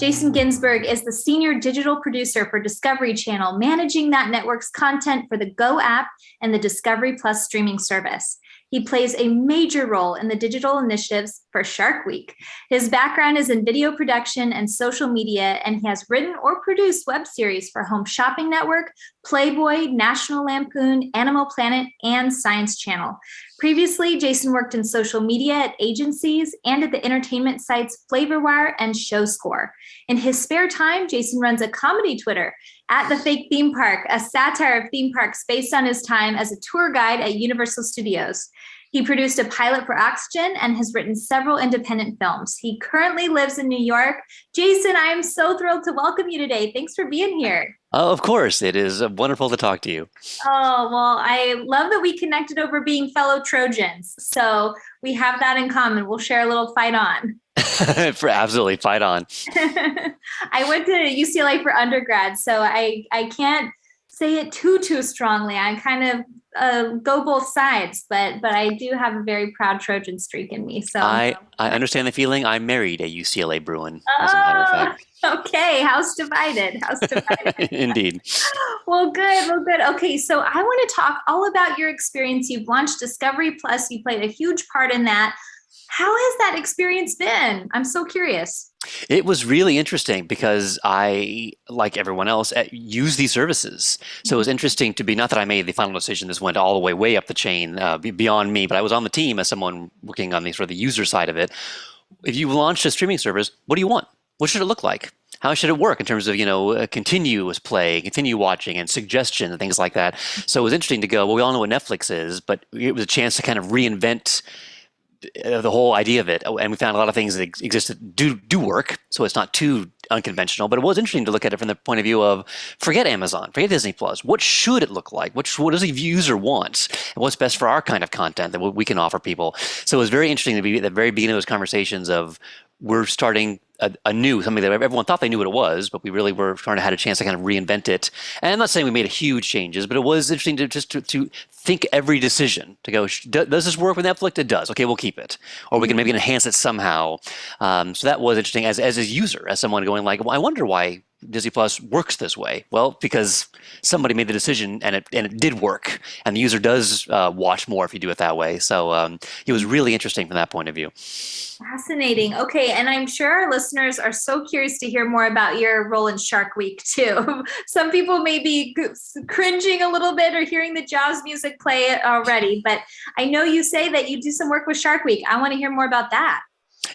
Jason Ginsburg is the senior digital producer for Discovery Channel, managing that network's content for the Go app and the Discovery Plus streaming service. He plays a major role in the digital initiatives for Shark Week. His background is in video production and social media, and he has written or produced web series for Home Shopping Network, Playboy, National Lampoon, Animal Planet, and Science Channel. Previously, Jason worked in social media at agencies and at the entertainment sites FlavorWire and ShowScore. In his spare time, Jason runs a comedy Twitter at the FakeThemePark, a satire of theme parks based on his time as a tour guide at Universal Studios. He produced a pilot for Oxygen and has written several independent films. He currently lives in New York. Jason, I am so thrilled to welcome you today. Thanks for being here. Oh, of course. It is wonderful to talk to you. Oh, well, I love that we connected over being fellow Trojans. So we have that in common. We'll share a little fight on. Absolutely, fight on. I went to UCLA for undergrad, so I can't say it too strongly. I kind of go both sides, but I do have a very proud Trojan streak in me. So I understand the feeling. I married a UCLA Bruin, as a matter of fact. Okay, house divided. House divided. Indeed. Well, good. Okay, so I want to talk all about your experience. You've launched Discovery Plus. You played a huge part in that. How has that experience been? I'm so curious. It was really interesting because I, like everyone else, use these services. So it was interesting to be, not that I made the final decision, this went all the way up the chain, beyond me, but I was on the team as someone working on the sort of the user side of it. If you launch a streaming service, what do you want? What should it look like? How should it work in terms of, continuous play, continue watching, and suggestion and things like that? So it was interesting to go, well, we all know what Netflix is, but it was a chance to kind of reinvent the whole idea of it, and we found a lot of things that exist that do work, so it's not too unconventional. But it was interesting to look at it from the point of view of forget Amazon, forget Disney Plus. What should it look like? What does the user want, and what's best for our kind of content that we can offer people? So it was very interesting to be at the very beginning of those conversations of we're starting something that everyone thought they knew what it was, but we really were trying to have a chance to kind of reinvent it. And I'm not saying we made huge changes, but it was interesting to think every decision to go, does this work with Netflix? It does. Okay, we'll keep it. Or we can maybe enhance it somehow. So that was interesting as a user, as someone going like, well, I wonder why Disney Plus works this way. Well, because somebody made the decision and it did work. And the user does watch more if you do it that way. So it was really interesting from that point of view. Fascinating. Okay, and I'm sure our listeners are so curious to hear more about your role in Shark Week too. Some people may be cringing a little bit or hearing the Jaws music play already, but I know you say that you do some work with Shark Week. I want to hear more about that.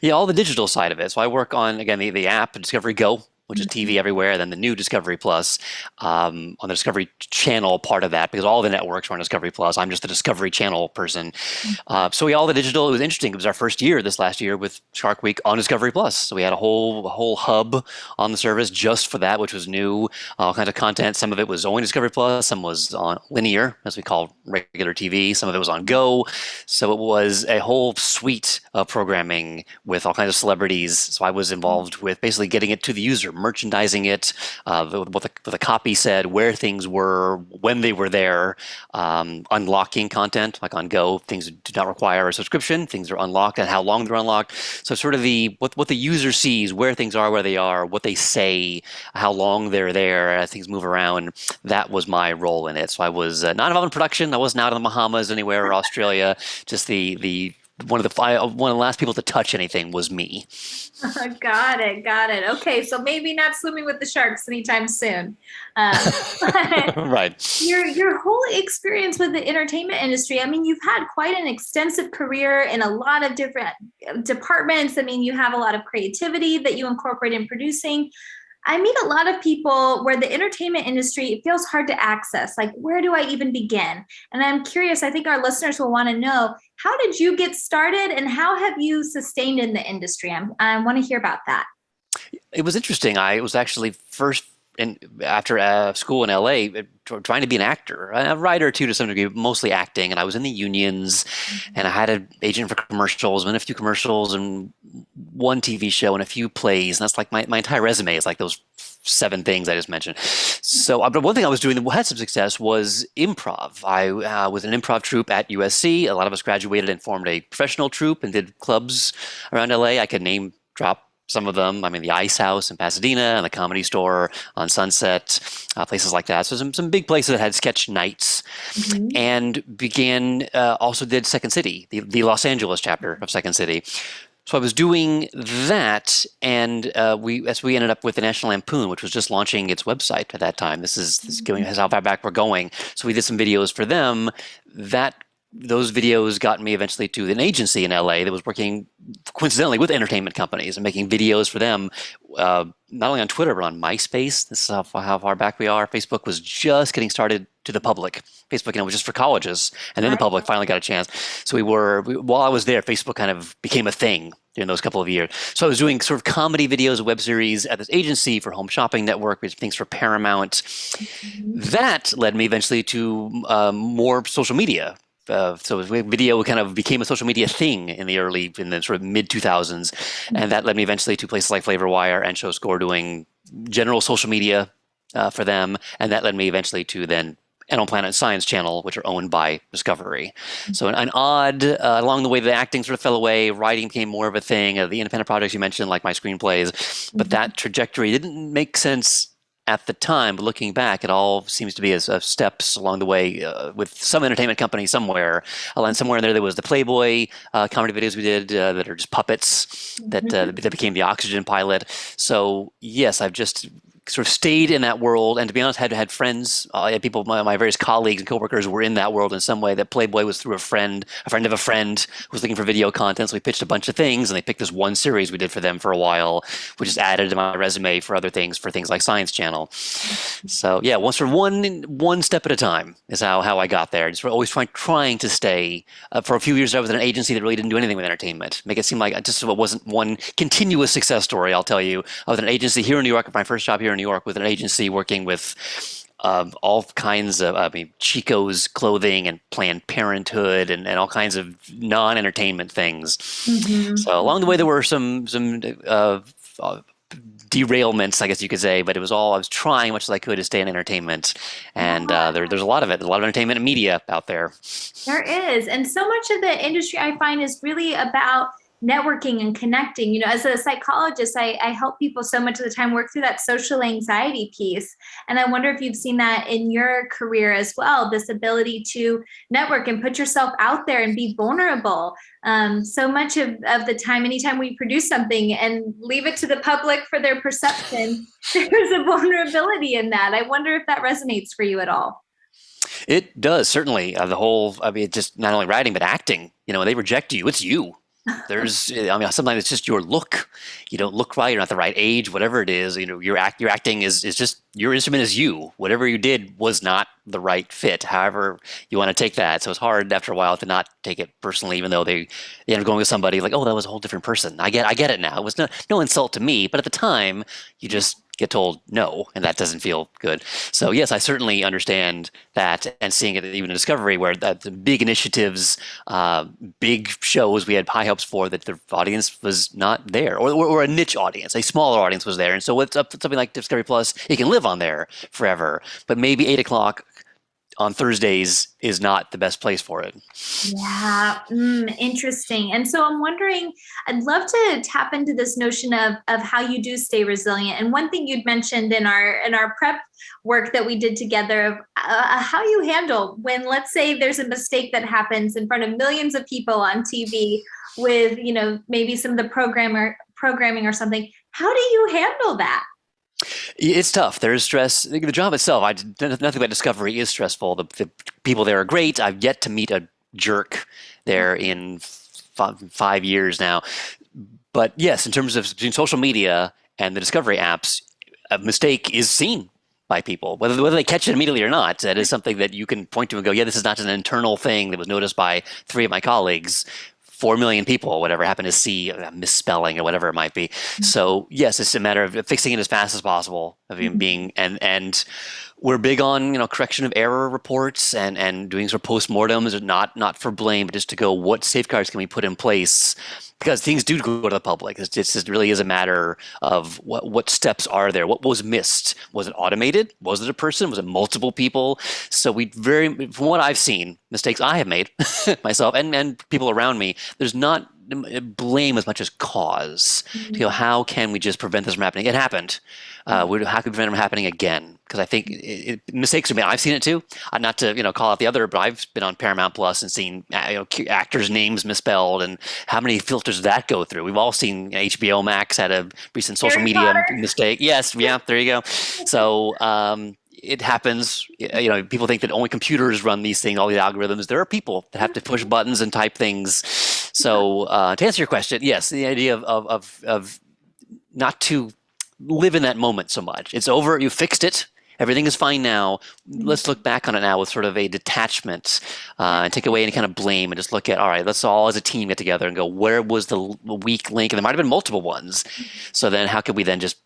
Yeah, all the digital side of it. So I work on, again, the app, Discovery Go, which is TV everywhere, then the new Discovery Plus on the Discovery Channel part of that, because all the networks are on Discovery Plus. I'm just the Discovery Channel person. So all the digital, it was interesting. It was our first year this last year with Shark Week on Discovery Plus. So we had a whole hub on the service just for that, which was new, all kinds of content. Some of it was only Discovery Plus, some was on linear, as we call regular TV. Some of it was on Go. So it was a whole suite of programming with all kinds of celebrities. So I was involved with basically getting it to the user, merchandising it, what the copy said, where things were, when they were there, unlocking content, like on Go, things that do not require a subscription, things are unlocked and how long they're unlocked. So sort of what the user sees, where things are, where they are, what they say, how long they're there, as things move around, that was my role in it. So I was not involved in production. I wasn't out in the Bahamas anywhere or Australia. Just one of the last people to touch anything was me. Got it. Okay, so maybe not swimming with the sharks anytime soon. Right. Your whole experience with the entertainment industry, I mean, you've had quite an extensive career in a lot of different departments. I mean, you have a lot of creativity that you incorporate in producing. I meet a lot of people where the entertainment industry, it feels hard to access. Like, where do I even begin? And I'm curious, I think our listeners will want to know, how did you get started and how have you sustained in the industry? I want to hear about that. It was interesting. I was actually first after school in LA, trying to be an actor, a writer too to some degree, mostly acting. And I was in the unions, and I had an agent for commercials, and a few commercials, and one TV show, and a few plays. And that's like my entire resume is like those 7 things I just mentioned. So, but one thing I was doing that had some success was improv. I was in an improv troupe at USC. A lot of us graduated and formed a professional troupe and did clubs around LA. I could name drop some of them. I mean, the Ice House in Pasadena and the Comedy Store on Sunset, places like that. So some big places that had sketch nights, Mhm. and began also did Second City, the Los Angeles chapter of Second City. So I was doing that, and we ended up with the National Lampoon, which was just launching its website at that time. This going as how far back we're going. So we did some videos for them. Those videos got me eventually to an agency in LA that was working coincidentally with entertainment companies and making videos for them, not only on Twitter but on MySpace. This is how far back we are. Facebook was just getting started to the public. Facebook, was just for colleges, and then the Right. public finally got a chance. So while I was there, Facebook kind of became a thing during those couple of years. So I was doing sort of comedy videos, web series at this agency for Home Shopping Network, we did things for Paramount. Mhm. That led me eventually to more social media. So video kind of became a social media thing in the sort of mid 2000s, and that led me eventually to places like FlavorWire and ShowScore doing general social media for them, and that led me eventually to then Animal Planet Science Channel, which are owned by Discovery. So an odd, along the way, the acting sort of fell away, writing became more of a thing, the independent projects you mentioned, like my screenplays, but that trajectory didn't make sense at the time, but looking back, it all seems to be as steps along the way with some entertainment company somewhere. And somewhere in there, there was the Playboy comedy videos we did that are just puppets that became the Oxygen pilot. So yes, I've just sort of stayed in that world, and to be honest, had friends, people, my various colleagues and coworkers were in that world in some way. That Playboy was through a friend of a friend who was looking for video content, so we pitched a bunch of things, and they picked this one series we did for them for a while, which is added to my resume for other things, for things like Science Channel. So yeah, one step at a time is how I got there. Just always trying to stay. For a few years, I was at an agency that really didn't do anything with entertainment. Make it seem like it wasn't one continuous success story. I'll tell you, I was at an agency here in New York. My first job here in New York with an agency working with all kinds of, Chico's clothing and Planned Parenthood and all kinds of non-entertainment things. Mhm. So along the way, there were some derailments, I guess you could say, but it was all I was trying much as I could to stay in entertainment, and Yeah. there's a lot of it, a lot of entertainment and media out there. There is. And so much of the industry I find is really about networking and connecting. As a psychologist, I help people so much of the time work through that social anxiety piece. And I wonder if you've seen that in your career as well, this ability to network and put yourself out there and be vulnerable. So much of the time, anytime we produce something and leave it to the public for their perception, there's a vulnerability in that. I wonder if that resonates for you at all. It does, certainly. Just not only writing but acting. When they reject you, it's you. Sometimes it's just your look. You don't look right. You're not the right age. Whatever it is, your acting is just your instrument is you. Whatever you did was not the right fit. However, you want to take that. So it's hard after a while to not take it personally, even though they end up going with somebody like, oh, that was a whole different person. I get it now. It was no insult to me, but at the time, you just get told no, and that doesn't feel good. So yes, I certainly understand that, and seeing it even in Discovery, where the big initiatives, big shows we had high hopes for, that the audience was not there, or a niche audience, a smaller audience was there, and so what's up something like Discovery Plus, it can live on there forever, but maybe 8 o'clock on Thursdays is not the best place for it. Yeah, interesting. And so I'm wondering, I'd love to tap into this notion of how you do stay resilient. And one thing you'd mentioned in our prep work that we did together of how you handle when, let's say, there's a mistake that happens in front of millions of people on TV with, maybe some of the programming or something. How do you handle that? It's tough. There's stress. The job itself, nothing about Discovery is stressful. The people there are great. I've yet to meet a jerk there in 5 years now. But yes, in terms of between social media and the Discovery apps, a mistake is seen by people, whether they catch it immediately or not. That is something that you can point to and go, yeah, this is not an internal thing that was noticed by 3 of my colleagues. 4 million people, whatever, happen to see a misspelling or whatever it might be. So yes, it's a matter of fixing it as fast as possible, and we're big on correction of error reports and doing sort of postmortems, not for blame, but just to go, what safeguards can we put in place, because things do go to the public. It just really is a matter of what steps are there, what was missed, was it automated, was it a person, was it multiple people? So from what I've seen, mistakes I have made myself and people around me, there's not blame as much as cause. To go, Mhm. how can we just prevent this from happening? It happened. How can we prevent it from happening again? Because I think mistakes are made. I've seen it too. Not to call out the other, but I've been on Paramount Plus and seen actors' names misspelled, and how many filters did that go through? We've all seen HBO Max had a recent social Harry media Potter. mistake. Yes, yeah, there you go. So it happens. People think that only computers run these things, all the algorithms. There are people that have to push buttons and type things. So to answer your question, yes, the idea of not to live in that moment so much. It's over. You fixed it. Everything is fine now. Let's look back on it now with sort of a detachment and take away any kind of blame and just look at, all right, let's all as a team get together and go, where was the weak link? And there might have been multiple ones. So then how can we then just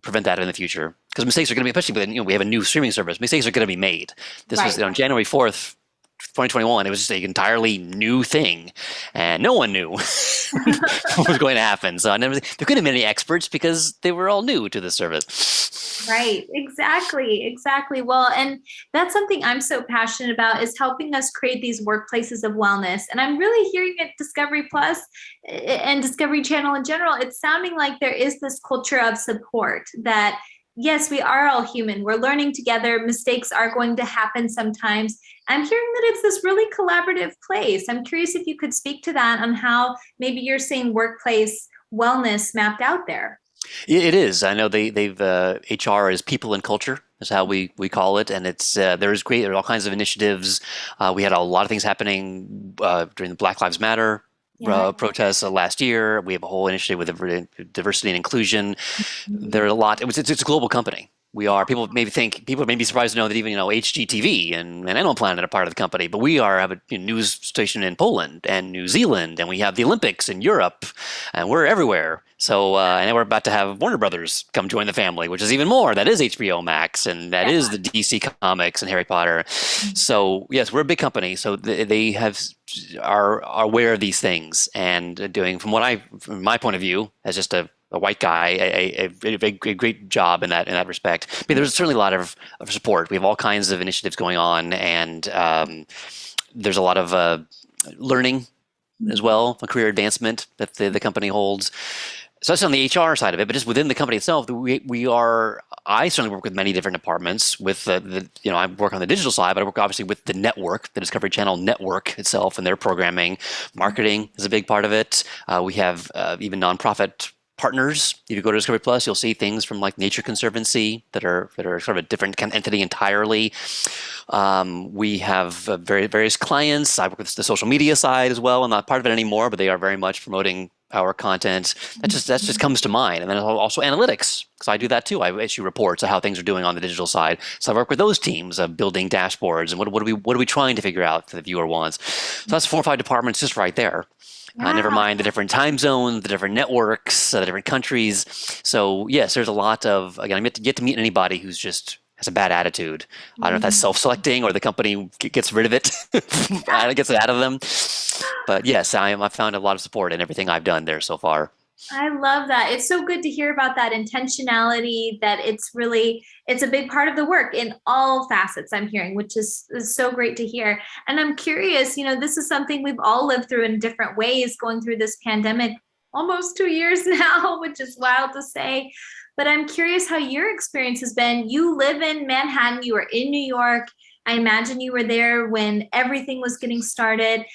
prevent that in the future? Because mistakes are going to be, especially when we have a new streaming service, mistakes are going to be made. This was Right. on January 4th, 2021. It was just an entirely new thing, and no one knew what was going to happen. So there couldn't have been any experts because they were all new to the service. Right, exactly, exactly. Well, and that's something I'm so passionate about is helping us create these workplaces of wellness. And I'm really hearing at Discovery Plus and Discovery Channel in general, it's sounding like there is this culture of support that yes, we are all human. We're learning together. Mistakes are going to happen sometimes. I'm hearing that it's this really collaborative place. I'm curious if you could speak to that on how maybe you're seeing workplace wellness mapped out there. It is. I know they've HR is people and culture is how we call it, and it's there's great. There are all kinds of initiatives. We had a lot of things happening during the Black Lives Matter Yeah. protests last year. We have a whole initiative with diversity and inclusion. There are a lot. It's a global company. We are people may be surprised to know that even HGTV and Animal Planet are part of the company, but we have a news station in Poland and New Zealand, and we have the Olympics in Europe, and we're everywhere. So and then we're about to have Warner Brothers come join the family, which is even more. That is HBO Max, and that is the DC Comics and Harry Potter. So yes, we're a big company. So they are aware of these things and doing from my point of view as just a white guy, a great job in that respect. I mean, there's certainly a lot of support. We have all kinds of initiatives going on, and there's a lot of learning as well, a career advancement that the company holds. So that's on the HR side of it, but just within the company itself, I certainly work with many different departments. With I work on the digital side, but I work obviously with the network, the Discovery Channel network itself, and their programming. Marketing is a big part of it. We have even nonprofit partners. If you go to Discovery Plus, you'll see things from like Nature Conservancy that are sort of a different kind of entity entirely. We have various clients. I work with the social media side as well. I'm not part of it anymore, but they are very much promoting our content. That just comes to mind. And then also analytics, because I do that too. I issue reports of how things are doing on the digital side. So I work with those teams of building dashboards and what are we trying to figure out that the viewer wants. So that's 4 or 5 departments just right there. Never Yeah. mind the different time zones, the different networks, the different countries. So yes, there's a lot of, again, I get to meet anybody who's just has a bad attitude. I don't know if that's self-selecting or the company gets rid of it, gets it out of them. But yes, I've found a lot of support in everything I've done there so far. I love that. It's so good to hear about that intentionality, that it's a big part of the work in all facets I'm hearing, which is so great to hear. And I'm curious, this is something we've all lived through in different ways going through this pandemic almost 2 years now, which is wild to say. But I'm curious how your experience has been. You live in Manhattan, you were in New York. I imagine you were there when everything was getting started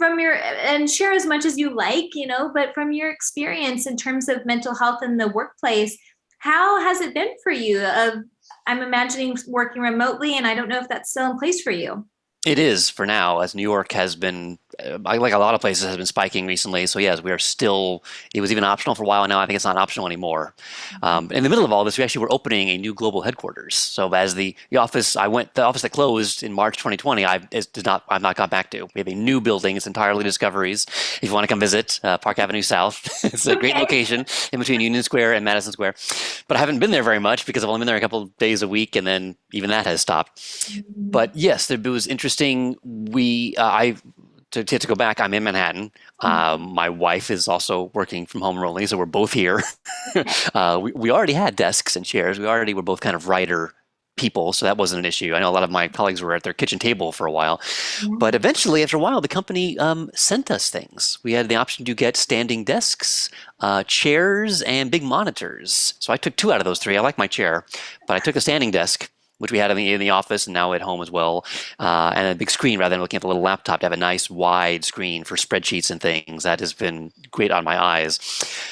and share as much as you like, but from your experience in terms of mental health in the workplace, how has it been for you? I'm imagining working remotely, and I don't know if that's still in place for you. It is for now, as New York has been, like a lot of places, has been spiking recently. So yes, we are still. It was even optional for a while, and now I think it's not optional anymore. In the middle of all this, we actually were opening a new global headquarters. So as the office, the office that closed in March 2020, I've not gone back to. We have a new building. It's entirely Discovery's. If you want to come visit, Park Avenue South, it's a great Okay. location in between Union Square and Madison Square. But I haven't been there very much because I've only been there a couple of days a week, and then even that has stopped. But yes, it was interesting. To go back, I'm in Manhattan. My wife is also working from home remotely, so we're both here. We already had desks and chairs. We already were both kind of writer people, so that wasn't an issue. I know a lot of my colleagues were at their kitchen table for a while. But Yeah. eventually, after a while, the company sent us things. We had the option to get standing desks, chairs, and big monitors. So I took two out of those three. I like my chair, but I took a standing desk, which we had in the office and now at home as well, and a big screen rather than looking at the little laptop to have a nice wide screen for spreadsheets and things. That has been great on my eyes.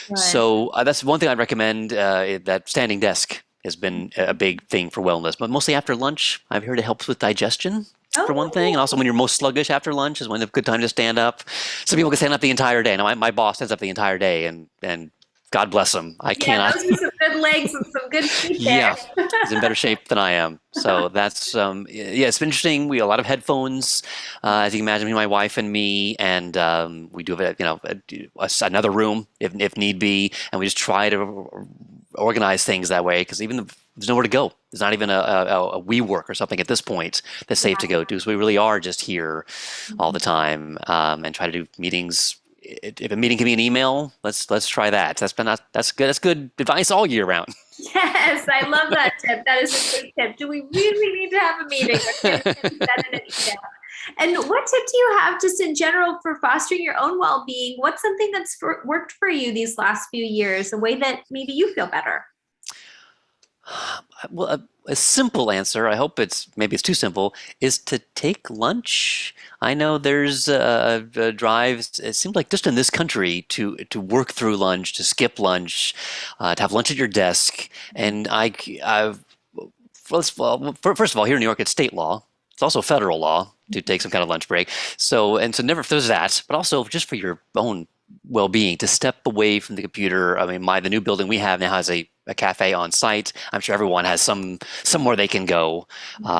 Good. So that's one thing I'd recommend. That standing desk has been a big thing for wellness, but mostly after lunch. I've heard it helps with digestion for one thing, and also Oh, when you're most sluggish after lunch is when it's a good time to stand up. Some people can stand up the entire day. Now my boss stands up the entire day, and God bless him. I yeah, cannot. those are some good legs and some good feet there. Yeah, he's in better shape than I am. So that's yeah, it's been interesting. We have a lot of headphones, as you can imagine, between my wife and me, and we do have another room if need be, and we just try to organize things that way because even there's nowhere to go. There's not even a WeWork or something at this point that's safe to go to. So we really are just here all the time, and try to do meetings. If a meeting can be an email, let's try that. That's good. That's good advice all year round. Yes, I love that tip. That is a great tip. Do we really need to have a meeting? Or can we send an email? And what tip do you have just in general for fostering your own well-being? What's something that's worked for you these last few years, a way that maybe you feel better? Well, a simple answer, I hope maybe it's too simple, is to take lunch. I know there's drives, it seems like just in this country, to work through lunch, to skip lunch, to have lunch at your desk. And first of all, here in New York, it's state law. It's also federal law to take some kind of lunch break. So never there's that, but also just for your own well-being, to step away from the computer. I mean, the new building we have now has a cafe on site. I'm sure everyone has somewhere they can go,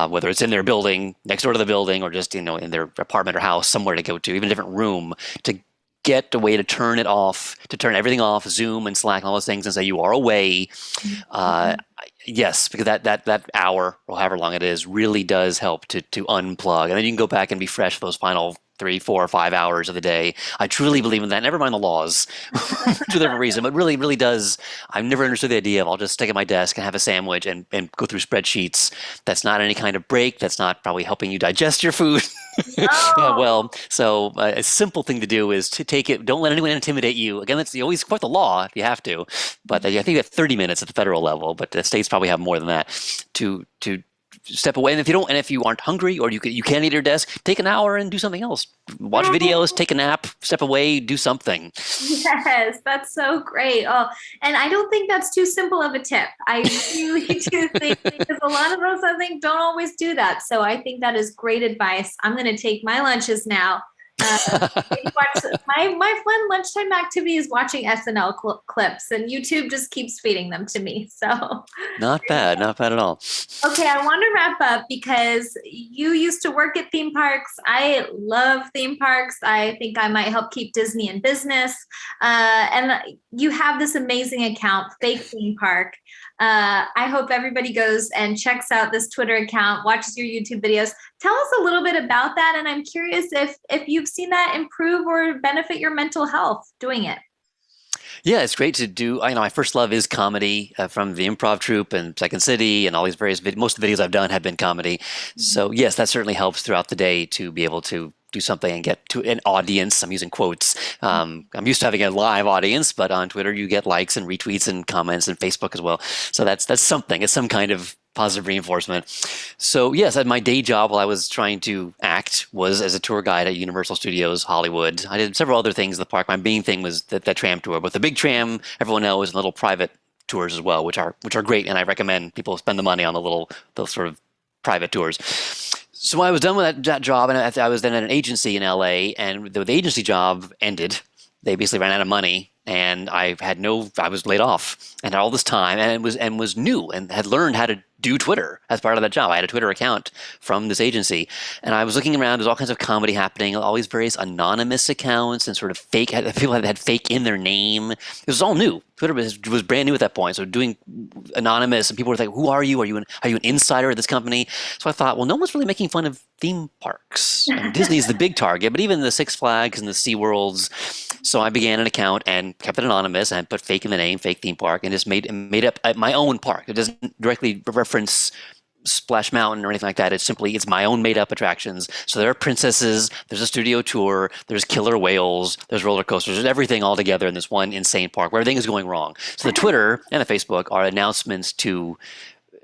whether it's in their building, next door to the building, or just in their apartment or house, somewhere to go to, even a different room to get a way to turn it off, to turn everything off, Zoom and Slack and all those things, and say you are away. Uh, yes, because that hour or however long it is really does help to unplug, and then you can go back and be fresh for those final 3, 4, or 5 hours of the day. I truly believe in that. Never mind the laws, for whatever reason, but really, really does. I've never understood the idea of I'll just stick at my desk and have a sandwich and go through spreadsheets. That's not any kind of break. That's not probably helping you digest your food. Oh, Well, so a simple thing to do is to take it. Don't let anyone intimidate you. Again, that's always quite the law if you have to. But I think you have 30 minutes at the federal level, but the states probably have more than that to step away. And if you aren't hungry or you can't eat at your desk, take an hour and do something else. Watch videos, take a nap, step away, do something. yes, that's so great. Oh, and I don't think that's too simple of a tip. I really do think because a lot of us, I think, don't always do that. So I think that is great advice. I'm going to take my lunches now. My fun lunchtime activity is watching SNL clips, and YouTube just keeps feeding them to me. So Not bad, not bad at all. okay, I want to wrap up because you used to work at theme parks. I love theme parks. I think I might help keep Disney in business. And you have this amazing account, Fake Theme Park. I hope everybody goes and checks out this Twitter account, watches your YouTube videos. Tell us a little bit about that. And I'm curious if you've seen that improve or benefit your mental health doing it. Yeah, it's great to do. My first love is comedy, from the improv troupe and Second City and all these various most of the videos I've done have been comedy. So yes, that certainly helps throughout the day to be able to do something and get to an audience. I'm using quotes. I'm used to having a live audience, but on Twitter you get likes and retweets and comments, and Facebook as well. So that's something. It's some kind of positive reinforcement. So yes, at my day job while I was trying to act was as a tour guide at Universal Studios Hollywood. I did several other things at the park. My main thing was that tram tour, but the big tram everyone knows, and little private tours as well, which are great, and I recommend people spend the money on those sort of private tours. So I was done with that job, and I was then at an agency in LA, and the agency job ended. They basically ran out of money, and I was laid off, and had all this time, and was new, and had learned how to do Twitter as part of that job. I had a Twitter account from this agency, and I was looking around. There's all kinds of comedy happening, all these various anonymous accounts and sort of fake people that had fake in their name. It was all new. Twitter was brand new at that point, so doing anonymous, and people were like, "Who are you? Are you an insider at this company?" So I thought, well, no one's really making fun of theme parks. I mean, Disney's the big target, but even the Six Flags and the SeaWorlds. So I began an account and kept it anonymous and put fake in the name, Fake Theme Park, and just made up my own park. It doesn't directly reference Splash Mountain or anything like that. It's my own made up attractions. So there are princesses, there's a studio tour, there's killer whales, there's roller coasters, there's everything all together in this one insane park where everything is going wrong. So the Twitter and the Facebook are announcements to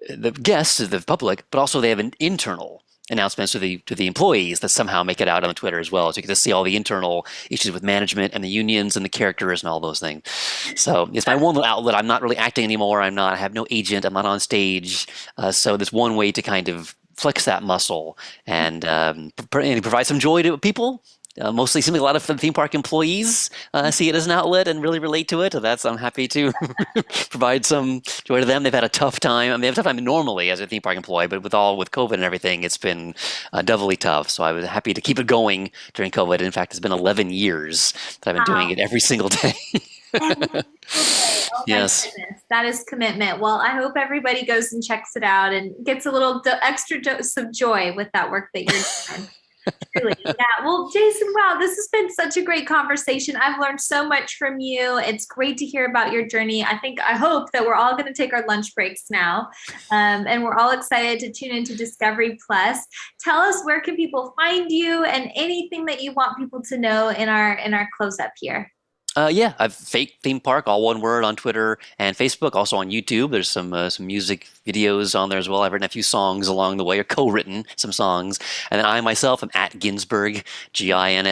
the guests, to the public, but also they have an internal announcements to the employees that somehow make it out on the Twitter as well. So you get to see all the internal issues with management and the unions and the characters and all those things. So it's my one outlet. I'm not really acting anymore. I have no agent. I'm not on stage. So there's one way to kind of flex that muscle and, and provide some joy to people. Mostly, seems like a lot of theme park employees see it as an outlet and really relate to it. I'm happy to provide some joy to them. They've had a tough time. I mean, they have a tough time normally as a theme park employee, but with COVID and everything, it's been doubly tough. So I was happy to keep it going during COVID. In fact, it's been 11 years that I've been doing it every single day. Oh my Yes. goodness, that is commitment. Well, I hope everybody goes and checks it out and gets a little extra dose of joy with that work that you're doing. Truly. Yeah. Well, Jason, wow, this has been such a great conversation. I've learned so much from you. It's great to hear about your journey. I hope that we're all going to take our lunch breaks now. And we're all excited to tune into Discovery Plus. Tell us, where can people find you and anything that you want people to know in our close up here? Yeah, I've Fake Theme Park, all one word, on Twitter and Facebook. Also on YouTube, there's some music videos on there as well. I've written a few songs along the way, or co-written some songs. And then I myself am at Ginsburg, Ginsburg.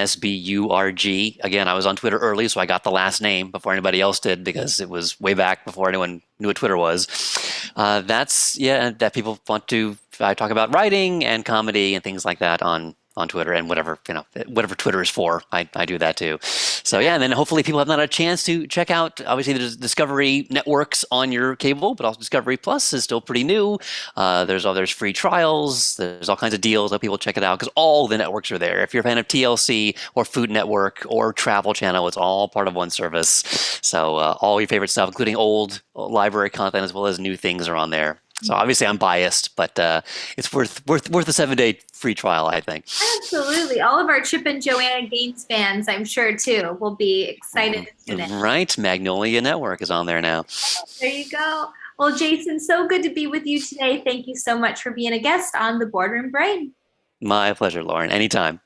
Again, I was on Twitter early, so I got the last name before anybody else did because it was way back before anyone knew what Twitter was. That people want to. I talk about writing and comedy and things like that on Twitter, and whatever Twitter is for, I do that too. So yeah, and then hopefully people have not had a chance to check out, obviously there's Discovery networks on your cable, but also Discovery Plus is still pretty new. There's free trials, there's all kinds of deals. Let people check it out because all the networks are there. If you're a fan of TLC or Food Network or Travel Channel, it's all part of one service. So all your favorite stuff, including old library content as well as new things, are on there. So obviously I'm biased, but it's worth the 7-day free trial, I think. Absolutely. All of our Chip and Joanna Gaines fans, I'm sure too, will be excited to tune in. Right. Magnolia Network is on there now. There you go. Well, Jason, so good to be with you today. Thank you so much for being a guest on the Boardroom Brain. My pleasure, Lauren. Anytime.